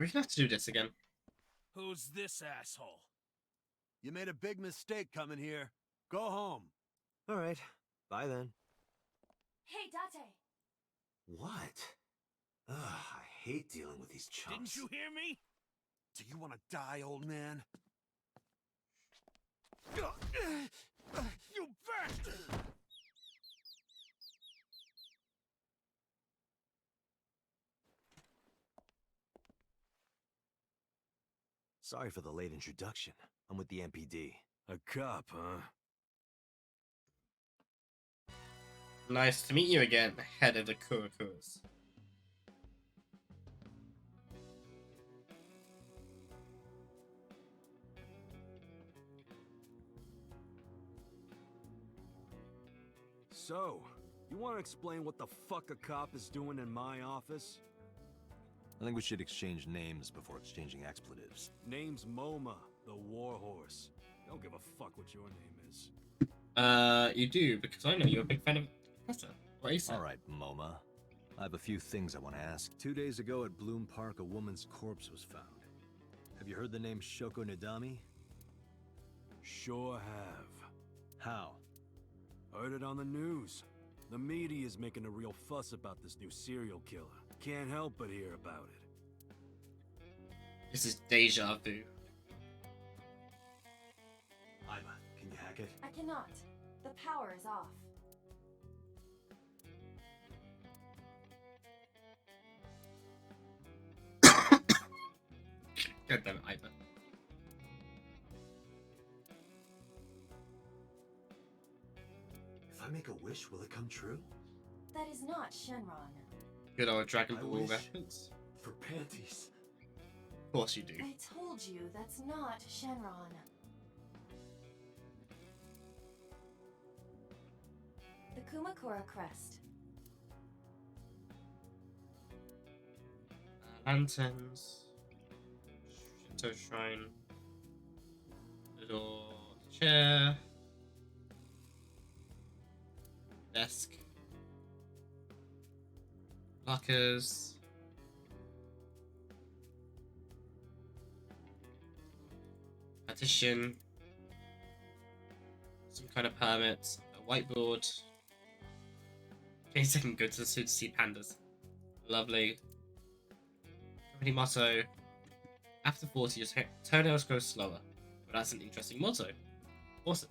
We're gonna have to do this again. Who's this asshole? You made a big mistake coming here. Go home. All right. Bye then. Hey, Date. What? Ugh, I hate dealing with these chumps. Didn't you hear me? Do you want to die, old man? You bastard! Sorry for the late introduction. I'm with the MPD. A cop, huh? Nice to meet you again, head of the Kurakuras. So, you want to explain what the fuck a cop is doing in my office? I think we should exchange names before exchanging expletives. Name's MoMA, the Warhorse. Don't give a fuck what your name is. You do, because I know you're a big fan of Professor. Or Asa. All right, MoMA. I have a few things I want to ask. 2 days ago at Bloom Park, a woman's corpse was found. Have you heard the name Shoko Nadami? Sure have. How? Heard it on the news. The media is making a real fuss about this new serial killer. Can't help but hear about it. This is deja vu. Iva, can you hack it? I cannot. The power is off. God damn it, Iva. If I make a wish, will it come true? That is not Shenron. Good old Dragon I Ball wish- reference. For panties. Of course you do. I told you that's not Shenron. The Kumakura crest. Lanterns. Shinto shrine. Little chair. Desk. Lockers. Partition. Some kind of permit. A whiteboard. Okay, second go to the zoo to see pandas. Lovely. Company motto. After 40, your toenails grow slower. But that's an interesting motto. Awesome.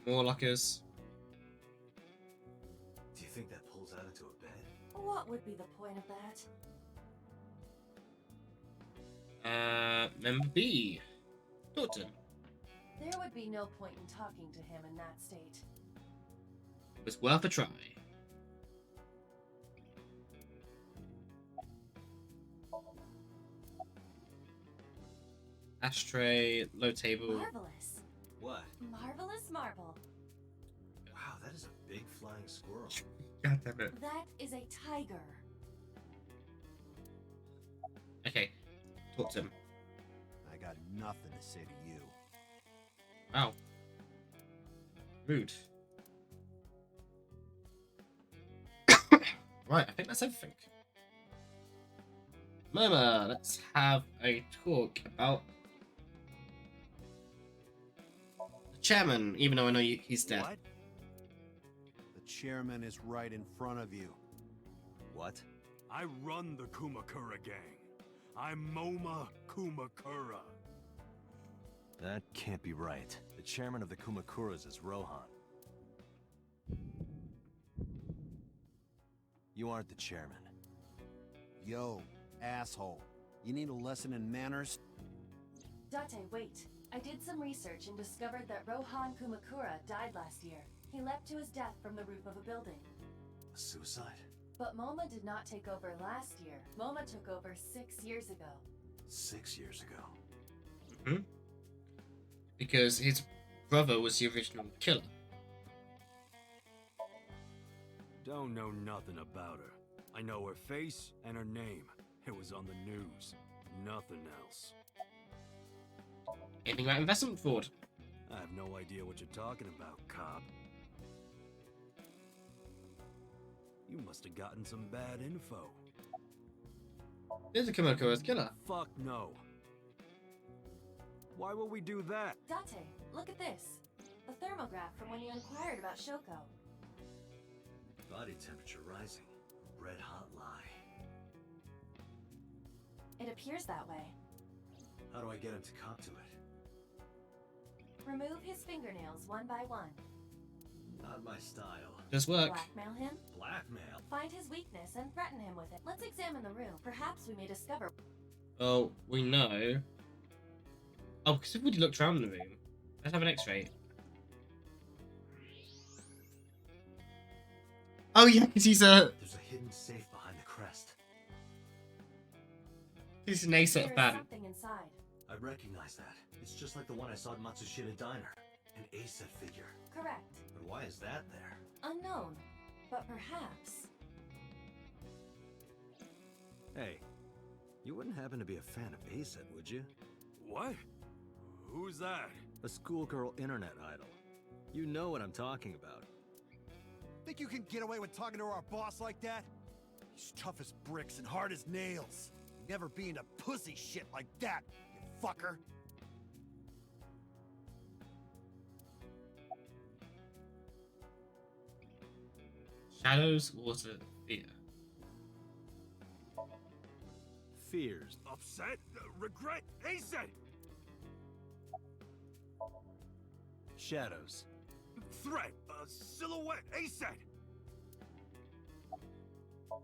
More lockers. Do you think that pulls out into a bed? What would be the point of that? Member B. Dalton. There would be no point in talking to him in that state. It was worth a try. Ashtray, low table. Marvelous. What? Marvelous marble. Wow, that is a big flying squirrel. God damn it. That is a tiger. Okay, talk to him. I got nothing to say to you. Wow. Rude. Right, I think that's everything. Murmur, let's have a talk about the chairman, even though I know he's dead. What? The chairman is right in front of you. What? I run the Kumakura gang. I'm MoMA Kumakura. That can't be right. The chairman of the Kumakuras is Rohan. You aren't the chairman. Yo, asshole. You need a lesson in manners? Date, wait. I did some research and discovered that Rohan Kumakura died last year. He leapt to his death from the roof of a building. A suicide? But MoMA did not take over last year. MoMA took over 6 years ago. 6 years ago. Hmm? Because his brother was the original killer. Don't know nothing about her. I know her face and her name. It was on the news. Nothing else. Anything about investment fraud? I have no idea what you're talking about, cop. You must have gotten some bad info. Here's a Kumakura's killer. Fuck no. Why would we do that? Date, look at this. The thermograph from when you inquired about Shoko. Body temperature rising. Red hot lie. It appears that way. How do I get him to cop to it? Remove his fingernails one by one. Not my style. Just work. Blackmail him. Blackmail? Find his weakness and threaten him with it. Let's examine the room. Perhaps we may discover. Oh, we know. Oh, because we've already looked around the room. Let's have an X-ray. Oh yeah, because he's There's a hidden safe behind the crest. an ace There of is fan. something inside. I recognize that. It's just like the one I saw at Matsushita Diner. An A-set figure. Correct. But why is that there? Unknown. But perhaps. Hey, you wouldn't happen to be a fan of A-set, would you? What? Who's that? A schoolgirl internet idol. You know what I'm talking about. Think you can get away with talking to our boss like that? He's tough as bricks and hard as nails. Never be into pussy shit like that, you fucker. Shadows, water, fear. Fears. Upset? Regret? Hasten! Shadows. Threat? Silhouette? Hasten!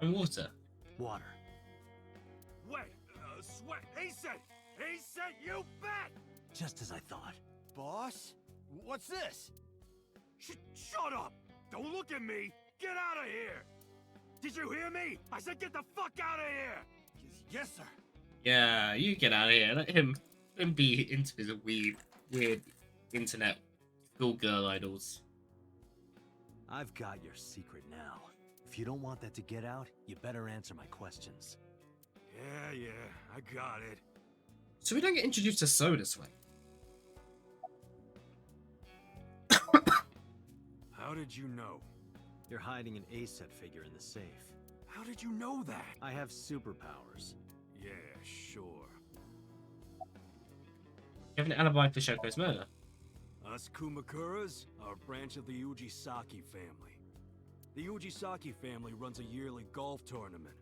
And water. Water. Wet? Sweat? Hasten! Hasten, you bet! Just as I thought. Boss? What's this? Shut up! Don't look at me! Get out of here! Did you hear me? I said get the fuck out of here! Yes, sir. Yeah, you get out of here. Let him be into his weird internet schoolgirl idols. I've got your secret now. If you don't want that to get out, you better answer my questions. Yeah, I got it. So we don't get introduced to So this way. How did you know? You're hiding an A-set figure in the safe. How did you know that? I have superpowers. Yeah, sure. You have an alibi for Shoko's murder. Us Kumakuras are a branch of the Ujisaki family. The Ujisaki family runs a yearly golf tournament.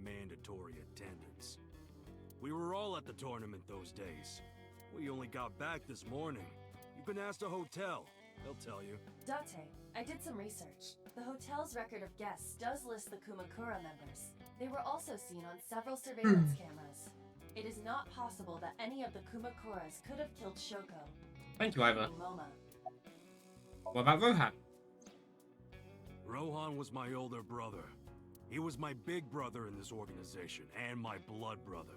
Mandatory attendance. We were all at the tournament those days. We only got back this morning. You can ask the hotel. They'll tell you. Date, I did some research. The hotel's record of guests does list the Kumakura members. They were also seen on several surveillance cameras. It is not possible that any of the Kumakuras could have killed Shoko. Thank you, Iva. including Moma. What about Rohan? Rohan was my older brother. He was my big brother in this organization, and my blood brother.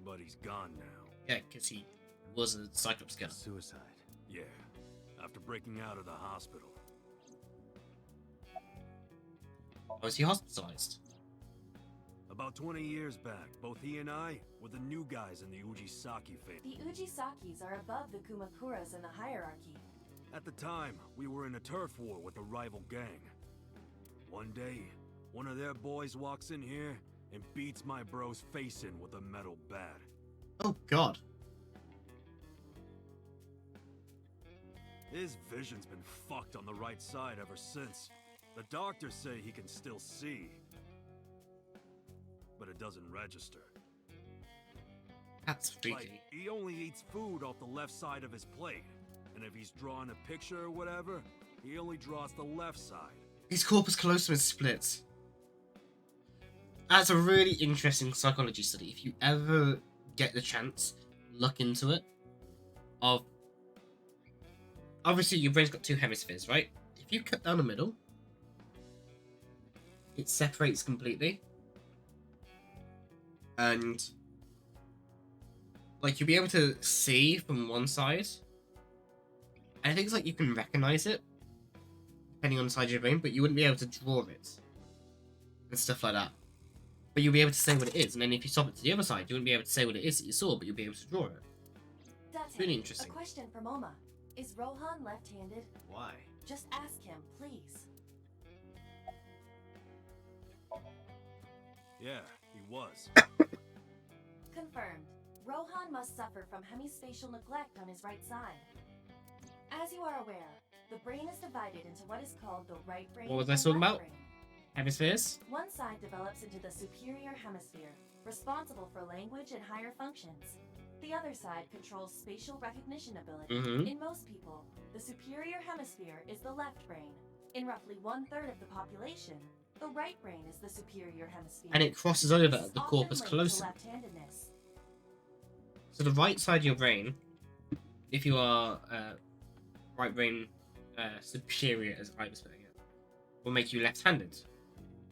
But he's gone now. Yeah, because he was a Cyclops killer. Suicide. Yeah, after breaking out of the hospital. Was he hospitalized? About 20 years back, both he and I were the new guys in the Ujisaki family. The Ujisakis are above the Kumakuras in the hierarchy. At the time, we were in a turf war with a rival gang. One day, one of their boys walks in here and beats my bro's face in with a metal bat. Oh god. His vision's been fucked on the right side ever since. The doctors say he can still see, but it doesn't register. That's freaky. Like, he only eats food off the left side of his plate. And if he's drawing a picture or whatever, he only draws the left side. His corpus callosum is split. That's a really interesting psychology study. If you ever get the chance, look into it. Obviously, your brain's got two hemispheres, right? If you cut down the middle, it separates completely. And like you'll be able to see from one side. And I think it's like you can recognize it depending on the side of your brain, but you wouldn't be able to draw it and stuff like that. But you'll be able to say what it is, and then if you stop it to the other side, you wouldn't be able to say what it is that you saw, but you'll be able to draw it. Date, That's Really it. interesting. A question for Moma. Is Rohan left-handed? Why? Just ask him, please. Yeah, he was. Confirmed. Rohan must suffer from hemispatial neglect on his right side. As you are aware, the brain is divided into what is called the right brain What was I and talking left about? brain. Hemispheres? One side develops into the superior hemisphere, responsible for language and higher functions. The other side controls spatial recognition ability. Mm-hmm. In most people, the superior hemisphere is the left brain. In roughly 1/3 of the population, the right brain is the superior hemisphere. And it crosses over This is the often corpus linked to callosum. left-handedness. So the right side of your brain, if you are right brain superior, as I was putting it, will make you left-handed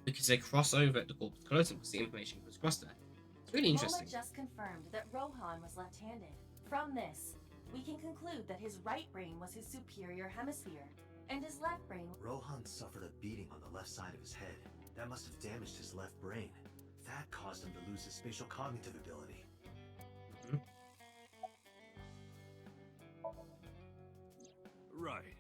because they cross over at the corpus callosum because the information goes across there. It's really interesting. Moma just confirmed that Rohan was left-handed. From this, we can conclude that his right brain was his superior hemisphere, and his left brain. Rohan suffered a beating on the left side of his head. That must have damaged his left brain. That caused him to lose his spatial cognitive ability. Right.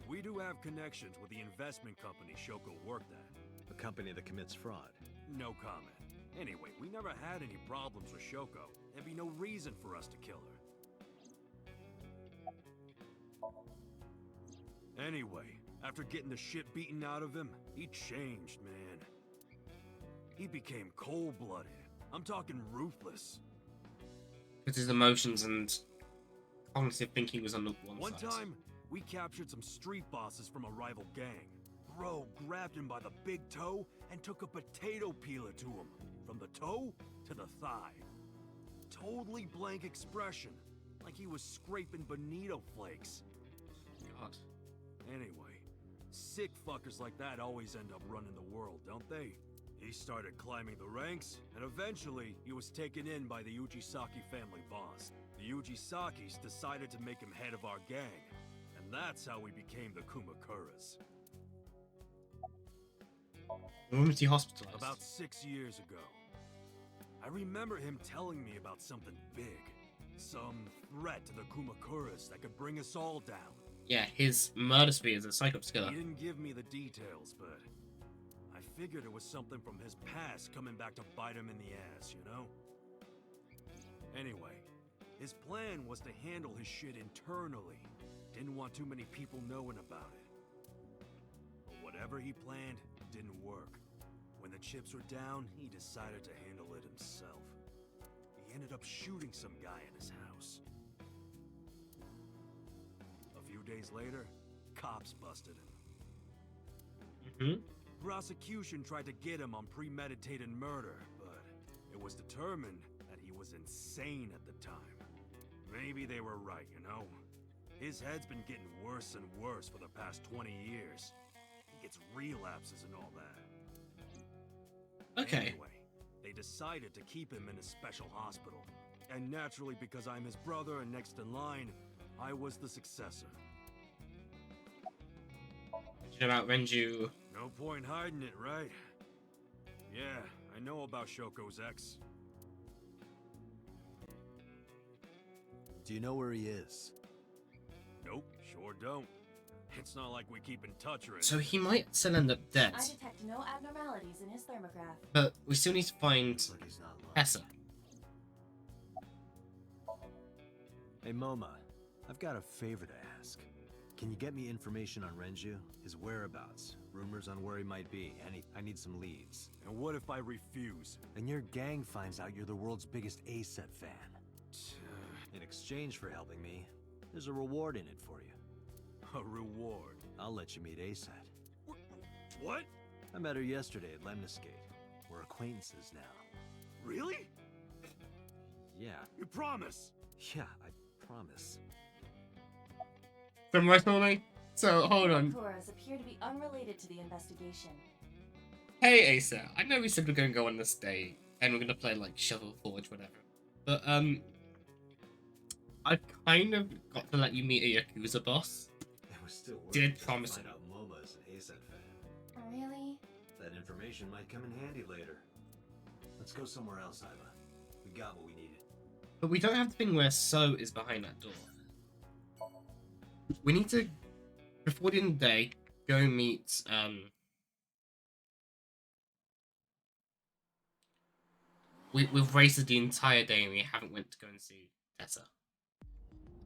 We do have connections with the investment company Shoko worked at. A company that commits fraud. No comment. Anyway, we never had any problems with Shoko. There'd be no reason for us to kill her. Anyway, after getting the shit beaten out of him, he changed, man. He became cold-blooded. I'm talking ruthless. Because his emotions and cognitive thinking was on the one side. One time, we captured some street bosses from a rival gang. Bro grabbed him by the big toe and took a potato peeler to him. From the toe to the thigh. Totally blank expression. Like he was scraping bonito flakes. God. Anyway, sick fuckers like that always end up running the world, don't they? He started climbing the ranks, and eventually he was taken in by the Ujisaki family boss. The Ujisakis decided to make him head of our gang, and that's how we became the Kumakuras. When was he hospitalized? About 6 years ago. I remember him telling me about something big. Some threat to the Kumakuras that could bring us all down. Yeah, his murder spree as a Cyclops killer. He didn't give me the details, but I figured it was something from his past coming back to bite him in the ass, you know? Anyway, his plan was to handle his shit internally. Didn't want too many people knowing about it. But whatever he planned didn't work. When the chips were down, he decided to handle it himself. He ended up shooting some guy in his house. A few days later, cops busted him. Mm-hmm. Prosecution tried to get him on premeditated murder, but it was determined that he was insane at the time. Maybe they were right, you know? His head's been getting worse and worse for the past 20 years. He gets relapses and all that. Okay. Anyway, they decided to keep him in a special hospital. And naturally, because I'm his brother and next in line, I was the successor. Did you know about Renju? No point hiding it, right? Yeah, I know about Shoko's ex. Do you know where he is? Nope, sure don't. It's not like we keep in touch or anything. So he might still end up dead, I detect no abnormalities in his thermograph. but we still need to find Looks like he's not lying. Tessa. Hey Moma, I've got a favor to ask. Can you get me information on Renju? His whereabouts, rumors on where he might be, I need some leads. And what if I refuse? And your gang finds out you're the world's biggest A-set fan. In exchange for helping me, there's a reward in it for you. A reward? I'll let you meet A-set. What? I met her yesterday at Lemniscate. We're acquaintances now. Really? Yeah, You promise? yeah, I promise. From right on. So hold on. Kumakuras appear to be unrelated to the investigation. Hey Asa, I know we said we're gonna go on this date and we're gonna play like Shovel Forge, whatever. But I've kind of got to let you meet a Yakuza boss. It was still worth Did it to promise find it. out Moma is an ASET fan. Really? That information might come in handy later. Let's go somewhere else, Iva. We got what we needed. But we don't have the thing where So is behind that door. We need to, before the end of the day, go meet we've wasted the entire day and we haven't went to go and see Tessa.